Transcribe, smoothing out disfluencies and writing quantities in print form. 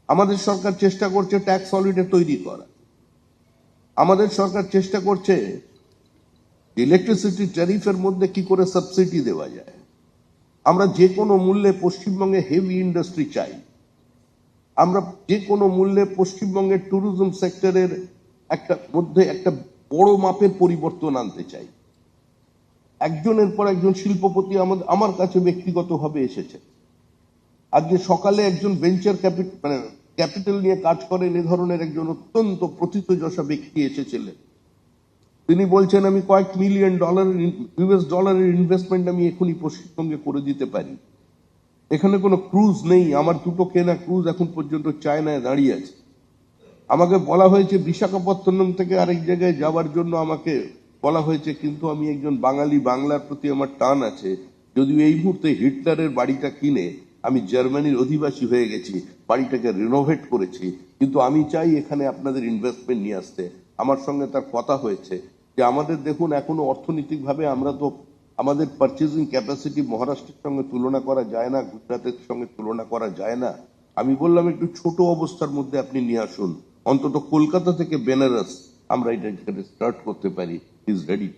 আমাদের সরকার চেষ্টা করছে ট্যাক্স হলিডে তৈরি করা, আমাদের সরকার চেষ্টা করছে ইলেকট্রিসিটি ট্যারিফের মধ্যে কি করে সাবসিডি দেওয়া যায়। আমরা যে কোনো মূল্যে পশ্চিমবঙ্গে হেভি ইন্ডাস্ট্রি চাই, আমরা যে কোনো মূল্যে পশ্চিমবঙ্গের ট্যুরিজম সেক্টরের একটা বড় মাপের পরিবর্তন আনতে চাই। একজনের পর একজন শিল্পপতি আমার কাছে ব্যক্তিগতভাবে এসেছে। আজকে সকালে একজন ভেঞ্চার ক্যাপিটাল নিয়ে কাজ করেন এ ধরনের একজন অত্যন্ত প্রথিতযশা ব্যক্তি এসেছিলেন। তিনি বলছেন আমি কয়েক মিলিয়ন US ডলারের ইনভেস্টমেন্ট আমি এখনই পশ্চিমবঙ্গে করে দিতে পারি। এখানে কোনো ক্রুজ নেই, আমার দুটো কেনা ক্রুজ এখন পর্যন্ত চায়নায় দাঁড়িয়ে আছে। আমাকে বলা হয়েছে বিশাখাপত্তনম থেকে আরেক জায়গায় যাওয়ার জন্য আমাকে বলা হয়েছে, কিন্তু আমি একজন বাঙালি, বাংলার প্রতি আমার টান আছে। যদিও এই মুহূর্তে হিটলারের বাড়িটা কিনে আমি জার্মানির অধিবাসী হয়ে গেছি, বাড়িটাকে রিনোভেট করেছি, কিন্তু আমি চাই এখানে আপনাদের ইনভেস্টমেন্ট নিয়ে আসতে। আমার সঙ্গে তার কথা হয়েছে যে আমাদের দেখুন এখনো অর্থনৈতিকভাবে আমরা তো আমাদের পারচেজিং ক্যাপাসিটি মহারাষ্ট্রের সঙ্গে তুলনা করা যায় না, গুজরাটের সঙ্গে তুলনা করা যায় না। আমি বললাম একটু ছোট অবস্থার মধ্যে আপনি নিয়ে আসুন, অন্তত কলকাতা থেকে বেনারস আমরা এটা স্টার্ট করতে পারি। Is ready.